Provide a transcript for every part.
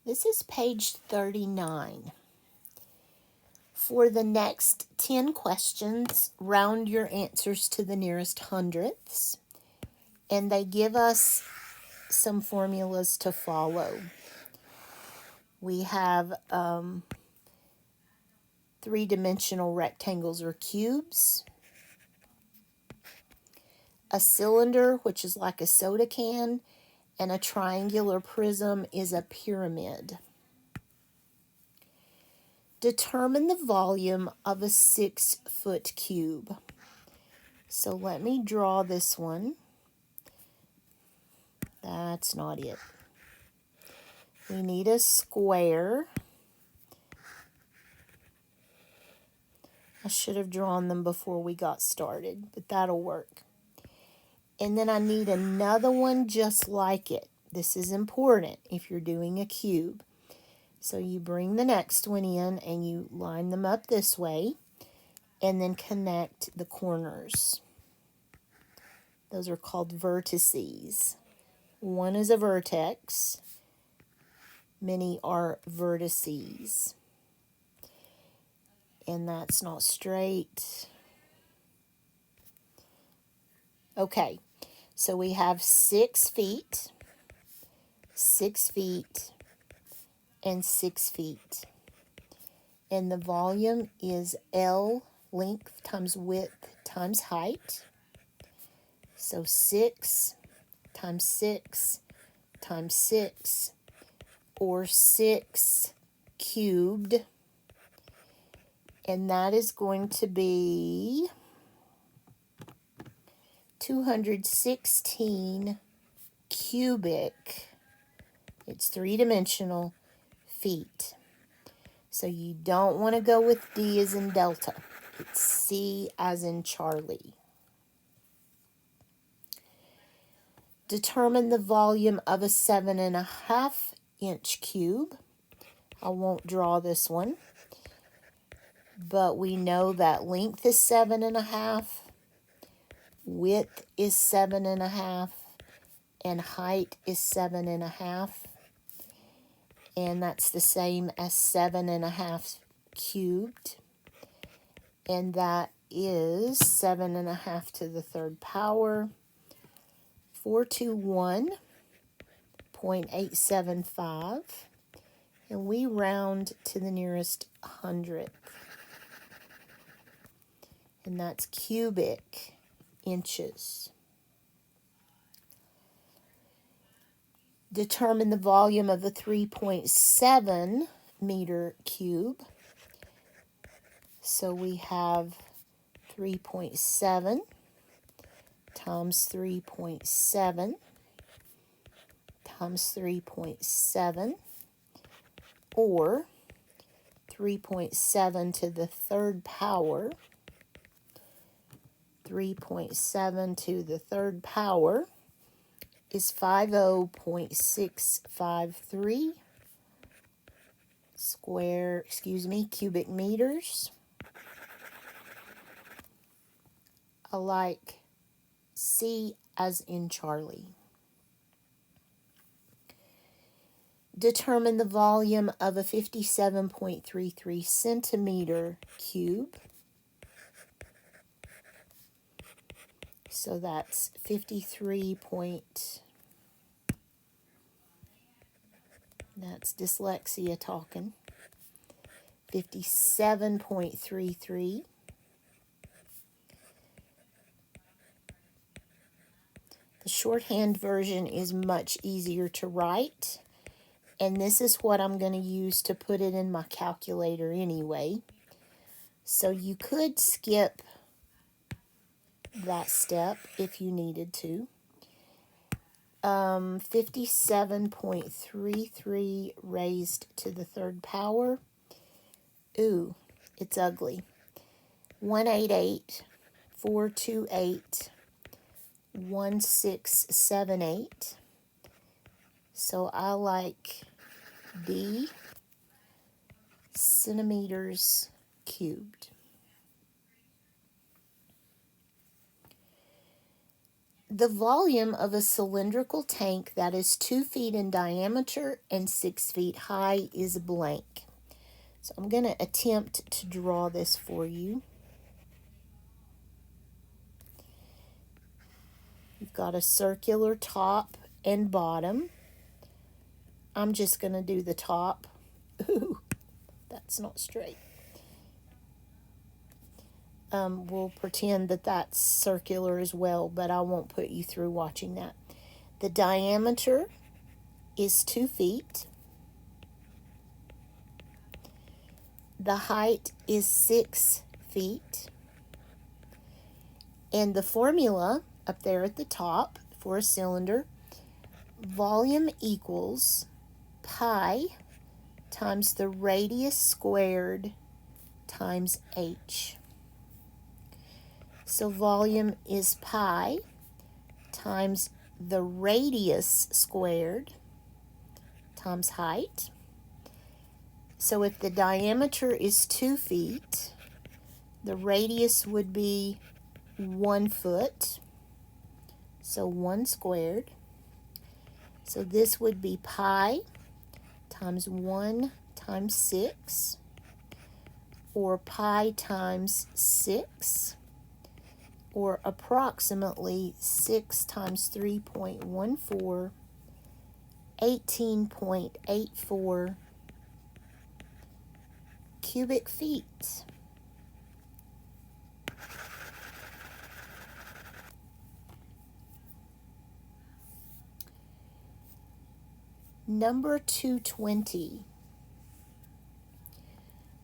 This is page 39. For the next 10 questions, round your answers to the nearest hundredths, and they give us some formulas to follow. We have three-dimensional rectangles or cubes, a cylinder, which is like a soda can, and a triangular prism is a pyramid. Determine the volume of a 6-foot cube. So let me draw this one. That's not it. We need a square. I should have drawn them before we got started, but that'll work. And then I need another one just like it. This is important if you're doing a cube. So you bring the next one in and you line them up this way and then connect the corners. Those are called vertices. One is a vertex. Many are vertices. And that's not straight. Okay, so we have 6 feet, 6 feet, and 6 feet. And the volume is L, length times width times height. So 6 times 6 times 6, or 6 cubed. And that is going to be 216 cubic, it's three-dimensional, feet. So you don't want to go with D as in Delta. It's C as in Charlie. Determine the volume of a 7.5-inch cube. I won't draw this one, but we know that length is 7.5, width is 7.5, and height is 7.5. And that's the same as 7.5 cubed. And that is 7.5 to the third power, 421.875. And we round to the nearest hundredth. And that's cubic inches. Determine the volume of a 3.7 meter cube. So we have 3.7 times 3.7 times 3.7, or 3.7 to the third power. 3.7 to the third power is 50.653 cubic meters. I like C as in Charlie. Determine the volume of a 57.33 centimeter cube. So that's 53 point, that's dyslexia talking, 57.33. The shorthand version is much easier to write, and this is what I'm going to use to put it in my calculator anyway. So you could skip that step if you needed to. 57.33 raised to the third power. Ooh, it's ugly. 188.428.1678. So I like D, centimeters cubed. The volume of a cylindrical tank that is 2 feet in diameter and 6 feet high is blank. So I'm going to attempt to draw this for you. You've got a circular top and bottom. I'm just going to do the top. Ooh, that's not straight. We'll pretend that that's circular as well, but I won't put you through watching that. The diameter is 2 feet. The height is 6 feet. And the formula up there at the top for a cylinder, volume equals pi times the radius squared times h. So volume is pi times the radius squared times height. So if the diameter is 2 feet, the radius would be 1 foot, so 1 squared. So this would be pi times 1 times 6, or pi times 6, or approximately 6 times 3.14, 18.84 cubic feet. Number 220.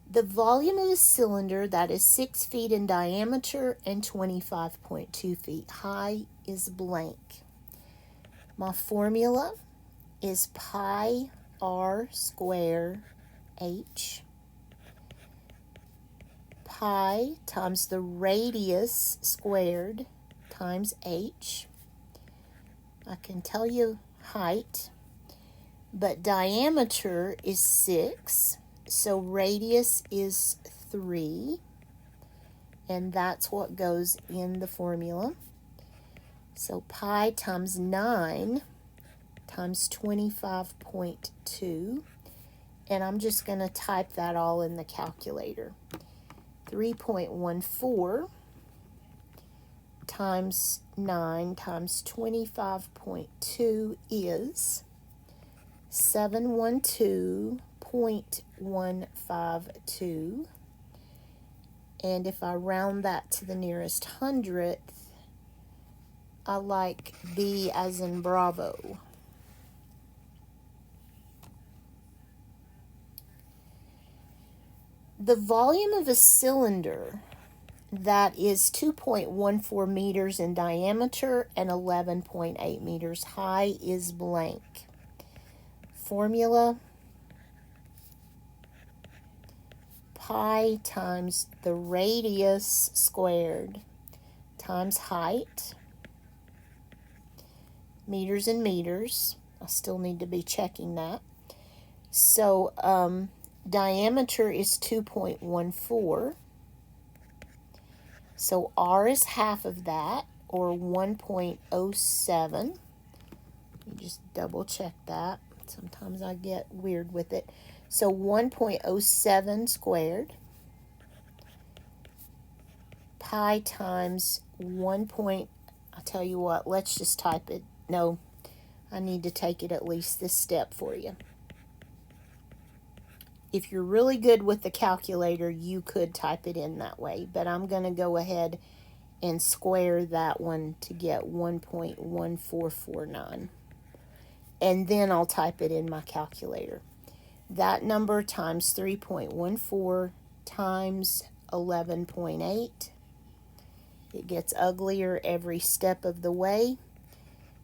The volume of a cylinder that is 6 feet in diameter and 25.2 feet high is blank. My formula is pi r square h. Pi times the radius squared times h. I can tell you height, but diameter is 6. So radius is 3, and that's what goes in the formula. So pi times 9 times 25.2, and I'm just going to type that all in the calculator. 3.14 times 9 times 25.2 is 712.152, and if I round that to the nearest hundredth, I like B as in Bravo. The volume of a cylinder that is 2.14 meters in diameter and 11.8 meters high is blank. Formula: pi times the radius squared times height, meters and meters. I still need to be checking that. So diameter is 2.14. So r is half of that, or 1.07. Let me just double check that. Sometimes I get weird with it. So 1.07 squared. Pi times 1. I'll tell you what, let's just type it. No, I need to take it at least this step for you. If you're really good with the calculator, you could type it in that way, but I'm going to go ahead and square that one to get 1.1449. And then I'll type it in my calculator. That number times 3.14 times 11.8. It gets uglier every step of the way.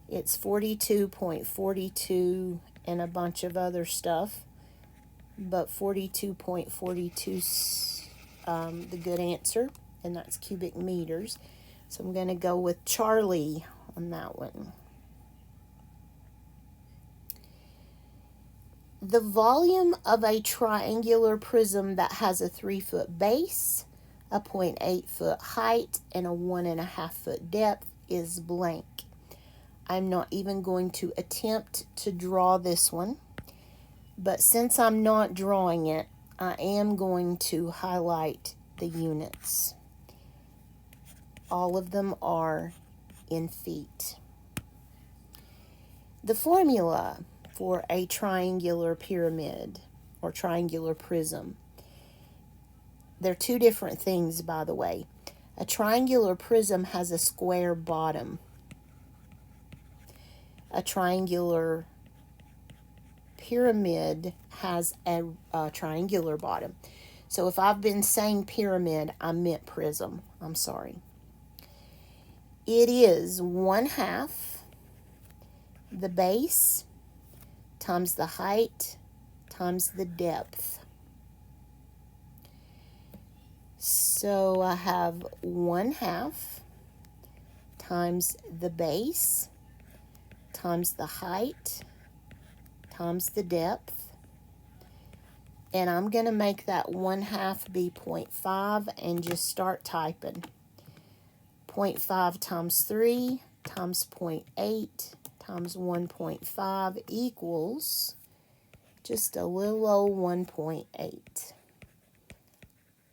It's 42.42 and a bunch of other stuff. But 42.42 is the good answer, and that's cubic meters. So I'm going to go with Charlie on that one. The volume of a triangular prism that has a 3-foot base, a 0.8 foot height, and a 1.5 foot depth is blank. I'm not even going to attempt to draw this one, but since I'm not drawing it, I am going to highlight the units. All of them are in feet. The formula for a triangular pyramid or triangular prism. They're two different things, by the way. A triangular prism has a square bottom. A triangular pyramid has a triangular bottom. So if I've been saying pyramid, I meant prism. I'm sorry. It is 1/2 the base times the height times the depth. So I have 1/2 times the base times the height times the depth. And I'm going to make that 1/2 be 0.5 and just start typing. 0.5 times 3 times 0.8 times 1.5 equals just a little old 1.8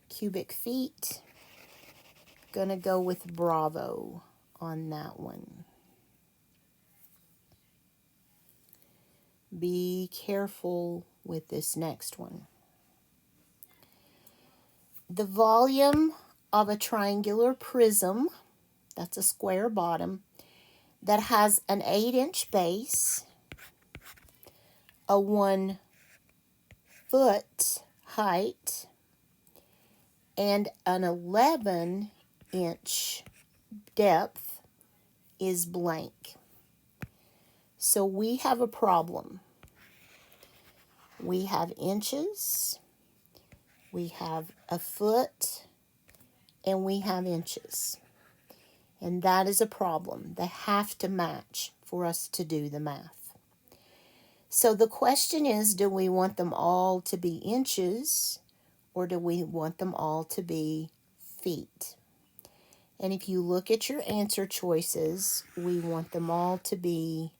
cubic feet. Gonna go with Bravo on that one. Be careful with this next one. The volume of a triangular prism, that's a square bottom, that has an 8-inch base, a 1 foot height, and an 11-inch depth is blank. So we have a problem. We have inches, we have a foot, and we have inches. And that is a problem. They have to match for us to do the math. So the question is, do we want them all to be inches or do we want them all to be feet? And if you look at your answer choices, we want them all to be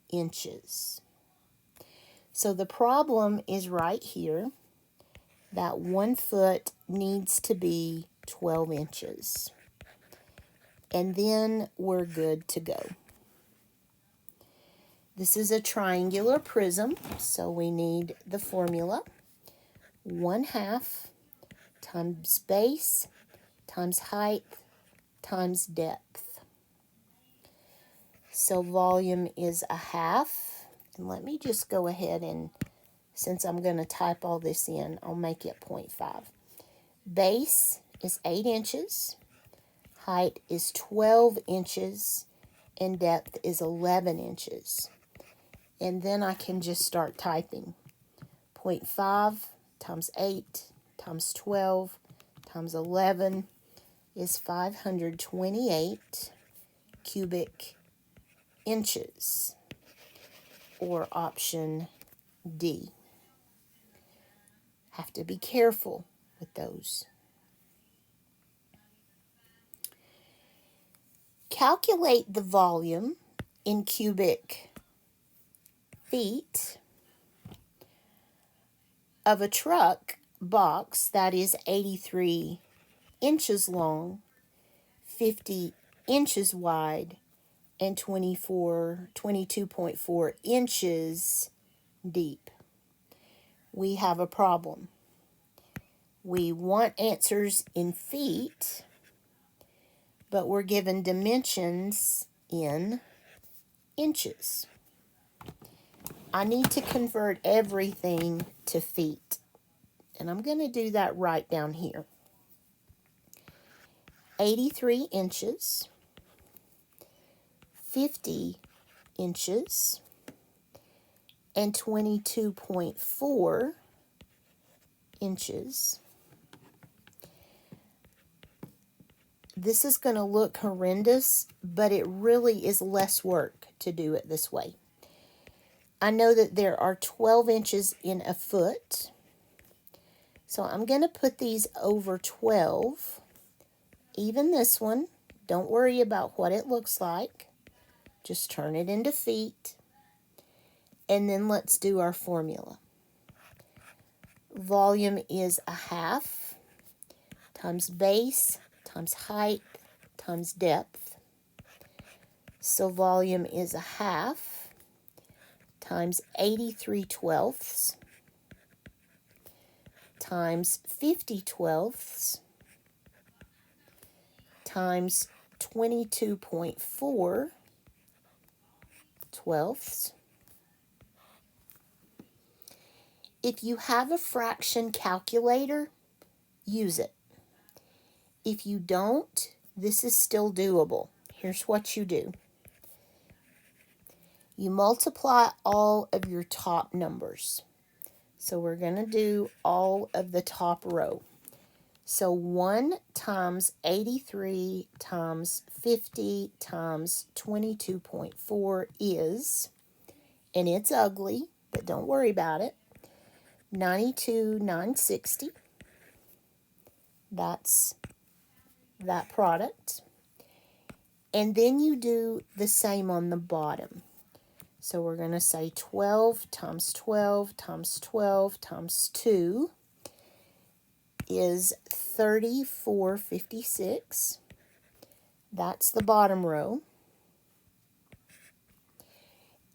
inches. So the problem is right here. That 1 foot needs to be 12 inches. And then we're good to go. This is a triangular prism, so we need the formula. 1/2 times base times height times depth. So volume is 1/2. And let me just go ahead and, since I'm going to type all this in, I'll make it 0.5. Base is 8 inches. Height is 12 inches. And depth is 11 inches. And then I can just start typing. 0.5 times 8 times 12 times 11 is 528 cubic inches, or option D. Have to be careful with those. Calculate the volume in cubic feet of a truck box that is 83 inches long, 50 inches wide, and 22.4 inches deep. We have a problem. We want answers in feet, but we're given dimensions in inches. I need to convert everything to feet, and I'm going to do that right down here. 83 inches, 50 inches, and 22.4 inches. This is going to look horrendous, but it really is less work to do it this way. I know that there are 12 inches in a foot, so I'm going to put these over 12. Even this one, don't worry about what it looks like. Just turn it into feet. And then let's do our formula. Volume is a half times base times height times depth. So volume is a half times 83/12 times 50/12 times 22.4 twelfths. If you have a fraction calculator, use it. If you don't, this is still doable. Here's what you do. You multiply all of your top numbers. So we're going to do all of the top row. So 1 times 83 times 50 times 22.4 is, and it's ugly, but don't worry about it, 92,960. That's that product. And then you do the same on the bottom. So we're going to say 12 times 12 times 12 times 2 is 3456. That's the bottom row.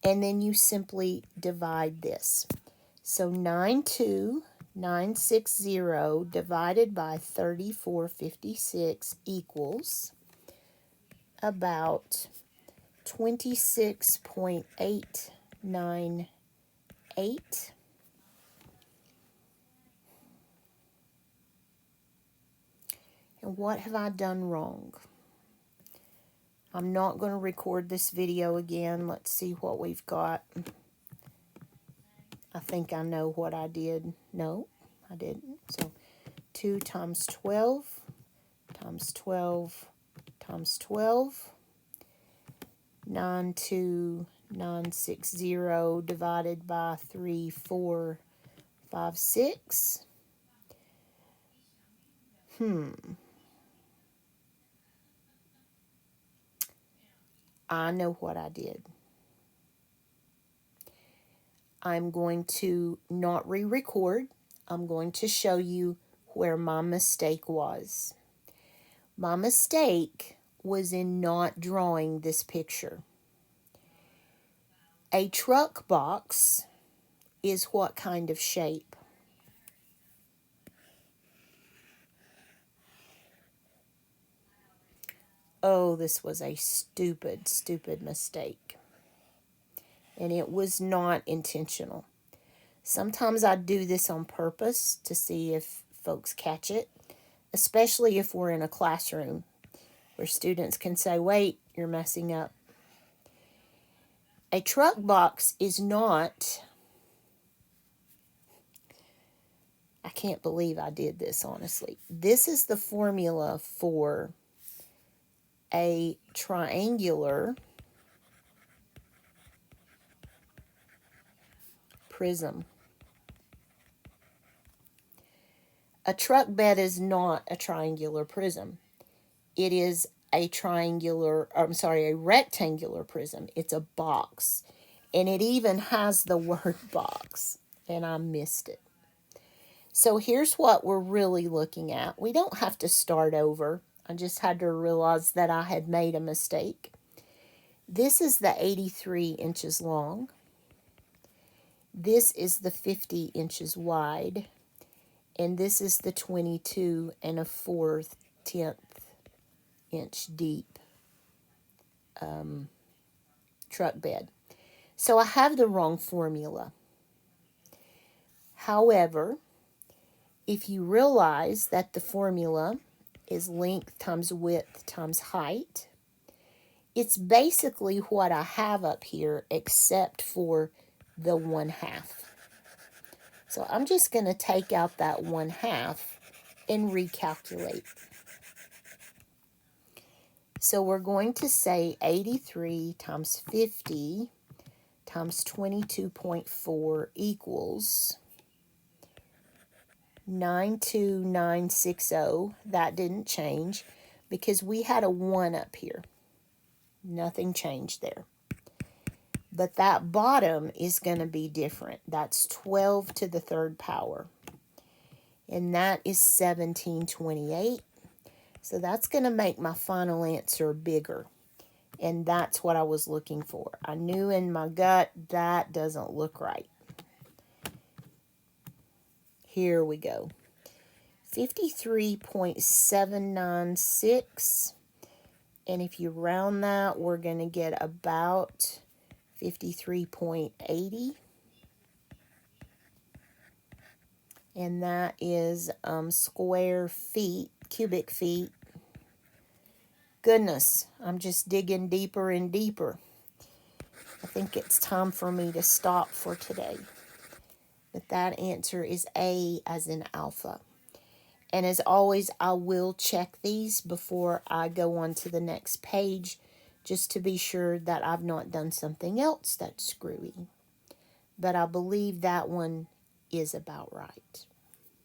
And then you simply divide this. So 92960 divided by 3456 equals about 26.898. And what have I done wrong? I'm not going to record this video again. Let's see what we've got. I think I know what I did. No, I didn't. So 2 times 12 times 12 times 12. 92960 divided by 3456. I know what I did. I'm going to not re-record. I'm going to show you where my mistake was. My mistake was in not drawing this picture. A truck box is what kind of shape? Oh, this was a stupid, stupid mistake. And it was not intentional. Sometimes I do this on purpose to see if folks catch it, especially if we're in a classroom where students can say, wait, you're messing up. A truck box is not, I can't believe I did this, honestly. This is the formula for a triangular prism. A truck bed is not a triangular prism. It is a rectangular prism. It's a box. And it even has the word box. And I missed it. So here's what we're really looking at. We don't have to start over. I just had to realize that I had made a mistake. This is the 83 inches long. This is the 50 inches wide. And this is the 22 and a 4/10 inch deep truck bed. So I have the wrong formula. However, if you realize that the formula is length times width times height, it's basically what I have up here except for the 1/2. So I'm just going to take out that 1/2 and recalculate. So we're going to say 83 times 50 times 22.4 equals 92960. That didn't change because we had a 1 up here. Nothing changed there. But that bottom is going to be different. That's 12 to the third power. And that is 1728. So that's going to make my final answer bigger. And that's what I was looking for. I knew in my gut that doesn't look right. Here we go. 53.796. And if you round that, we're going to get about 53.80. And that is square feet, cubic feet. Goodness, I'm just digging deeper and deeper. I think it's time for me to stop for today. But that answer is A as in alpha. And as always, I will check these before I go on to the next page, just to be sure that I've not done something else that's screwy. But I believe that one is about right.